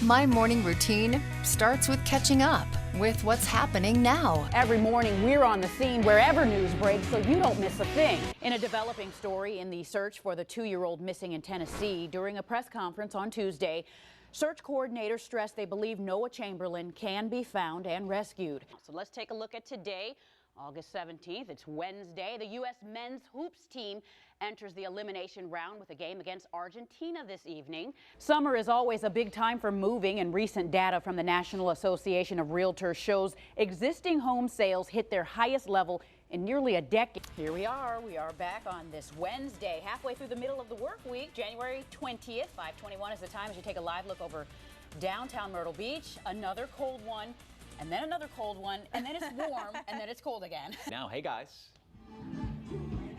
My morning routine starts with catching up with what's happening now. Every morning, we're on the scene wherever news breaks, so you don't miss a thing. In a developing story in the search for the 2-year-old missing in Tennessee, during a press conference on Tuesday, search coordinators stressed they believe Noah Chamberlain can be found and rescued. So let's take a look at today, August 17th. It's Wednesday. The U.S. men's hoops team enters the elimination round with a game against Argentina this evening. Summer is always a big time for moving, and recent data from the National Association of Realtors shows existing home sales hit their highest level in nearly a decade. Here we are back on this Wednesday, halfway through the middle of the work week. January 20th, 5:21 is the time as you take a live look over downtown Myrtle Beach. Another cold one, and then another cold one, and then it's warm, and then it's cold again. Now, hey guys.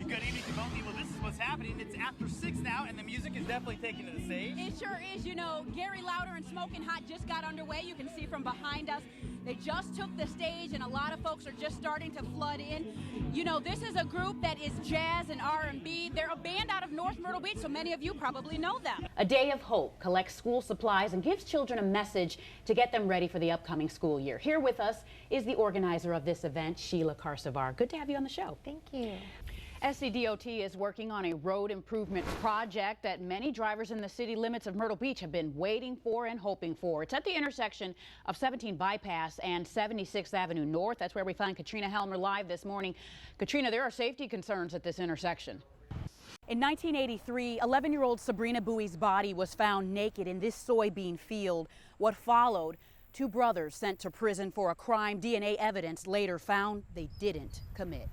Good evening, Devontae. Well, this is what's happening. It's after 6 now, and the music is definitely taking to the stage. It sure is. You know, Gary Louder and Smoking Hot just got underway. You can see from behind us. They just took the stage, and a lot of folks are just starting to flood in. You know, this is a group that is jazz and R&B. They're a band out of North Myrtle Beach, so many of you probably know them. A Day of Hope collects school supplies and gives children a message to get them ready for the upcoming school year. Here with us is the organizer of this event, Sheila Karsavar. Good to have you on the show. Thank you. SCDOT is working on a road improvement project that many drivers in the city limits of Myrtle Beach have been waiting for and hoping for. It's at the intersection of 17 Bypass and 76th Avenue North. That's where we find Katrina Helmer live this morning. Katrina, there are safety concerns at this intersection. In 1983, 11-year-old Sabrina Bowie's body was found naked in this soybean field. What followed? 2 brothers sent to prison for a crime DNA evidence later found they didn't commit.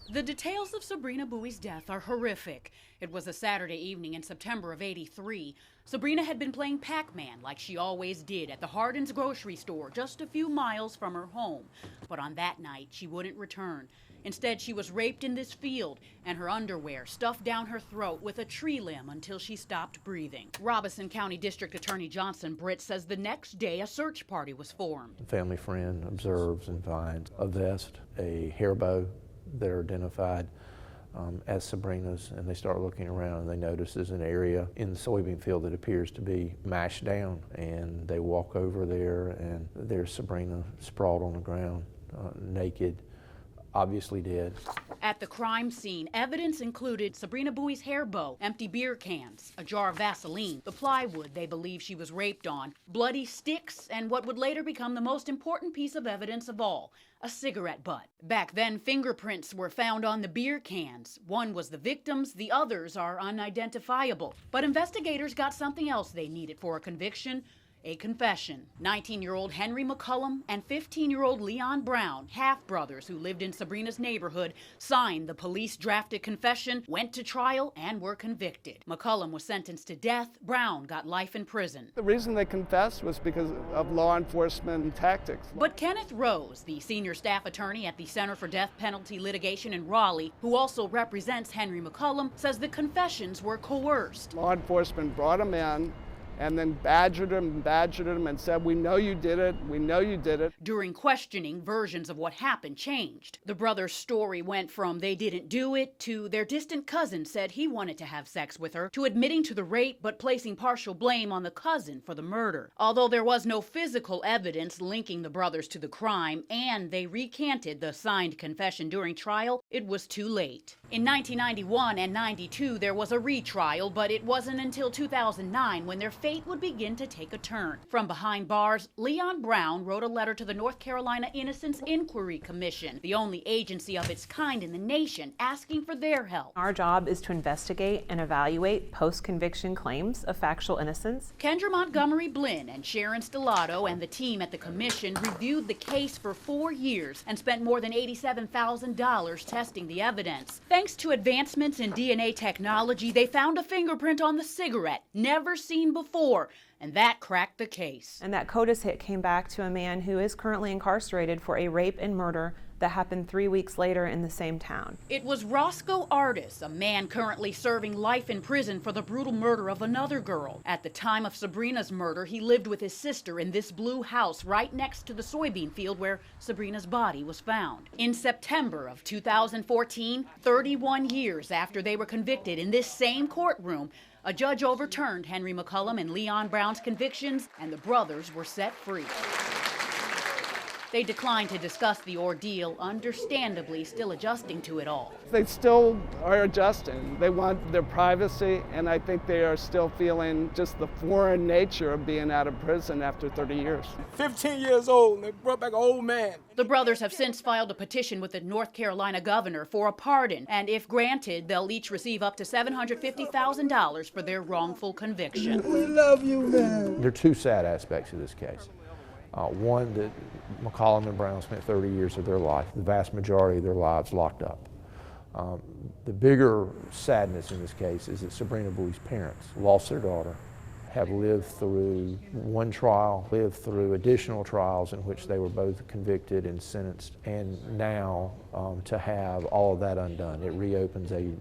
The details of Sabrina Bowie's death are horrific. It was a Saturday evening in September of '83. Sabrina had been playing Pac-Man like she always did at the Hardin's grocery store just a few miles from her home. But on that night, she wouldn't return. Instead, she was raped in this field and her underwear stuffed down her throat with a tree limb until she stopped breathing. Robeson County District Attorney Johnson Britt says the next day a search party was formed. A family friend observes and finds a vest, a hair bow that are identified as Sabrina's, and they start looking around and they notice there's an area in the soybean field that appears to be mashed down, and they walk over there and there's Sabrina sprawled on the ground, naked, obviously dead. At the crime scene, evidence included Sabrina Bowie's hair bow, empty beer cans, a jar of Vaseline, the plywood they believe she was raped on, bloody sticks, and what would later become the most important piece of evidence of all, a cigarette butt. Back then, fingerprints were found on the beer cans. One was the victim's, the others are unidentifiable. But investigators got something else they needed for a conviction. A confession. 19-year-old Henry McCullum and 15-year-old Leon Brown, half-brothers who lived in Sabrina's neighborhood, signed the police-drafted confession, went to trial, and were convicted. McCullum was sentenced to death. Brown got life in prison. The reason they confessed was because of law enforcement tactics. But Kenneth Rose, the senior staff attorney at the Center for Death Penalty Litigation in Raleigh, who also represents Henry McCullum, says the confessions were coerced. Law enforcement brought him in and then badgered him and said, "We know you did it, we know you did it." During questioning, versions of what happened changed. The brothers' story went from they didn't do it to their distant cousin said he wanted to have sex with her, to admitting to the rape but placing partial blame on the cousin for the murder. Although there was no physical evidence linking the brothers to the crime and they recanted the signed confession during trial, it was too late. In 1991 and 92, there was a retrial, but it wasn't until 2009 when their fate would begin to take a turn. From behind bars, Leon Brown wrote a letter to the North Carolina Innocence Inquiry Commission, the only agency of its kind in the nation, asking for their help. Our job is to investigate and evaluate post-conviction claims of factual innocence. Kendra Montgomery Blinn and Sharon Stellato and the team at the commission reviewed the case for 4 years and spent more than $87,000 testing the evidence. Thanks to advancements in DNA technology, they found a fingerprint on the cigarette, never seen before, and that cracked the case. And that CODIS hit came back to a man who is currently incarcerated for a rape and murder that happened 3 weeks later in the same town. It was Roscoe Artis, a man currently serving life in prison for the brutal murder of another girl. At the time of Sabrina's murder, he lived with his sister in this blue house right next to the soybean field where Sabrina's body was found. In September of 2014, 31 years after they were convicted in this same courtroom, A judge overturned Henry McCullum and Leon Brown's convictions, and the brothers were set free. They declined to discuss the ordeal, understandably still adjusting to it all. They still are adjusting. They want their privacy, and I think they are still feeling just the foreign nature of being out of prison after 30 years. 15 years old, and they brought back an old man. The brothers have since filed a petition with the North Carolina governor for a pardon, and if granted, they'll each receive up to $750,000 for their wrongful conviction. We love you, man. There are two sad aspects of this case. One, that McCollum and Brown spent 30 years of their life, the vast majority of their lives locked up. The bigger sadness in this case is that Sabrina Bowie's parents lost their daughter, have lived through one trial, lived through additional trials in which they were both convicted and sentenced, and now to have all of that undone, it reopens a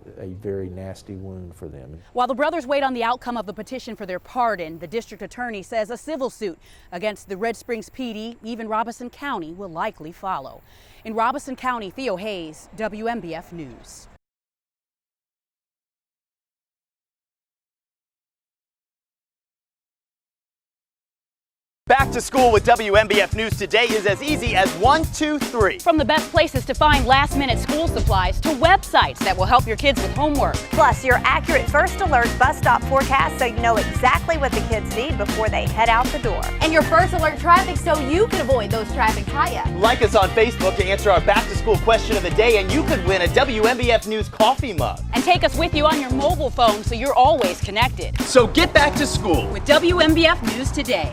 very nasty wound for them. While the brothers wait on the outcome of the petition for their pardon, the district attorney says a civil suit against the Red Springs PD, even Robeson County, will likely follow. In Robeson County, Theo Hayes, WMBF News. Back to school with WMBF News today is as easy as 1, 2, 3. From the best places to find last-minute school supplies to websites that will help your kids with homework. Plus, your accurate first alert bus stop forecast so you know exactly what the kids need before they head out the door. And your first alert traffic so you can avoid those traffic tie-ups. Like us on Facebook to answer our back-to-school question of the day, and you could win a WMBF News coffee mug. And take us with you on your mobile phone so you're always connected. So get back to school With WMBF News Today.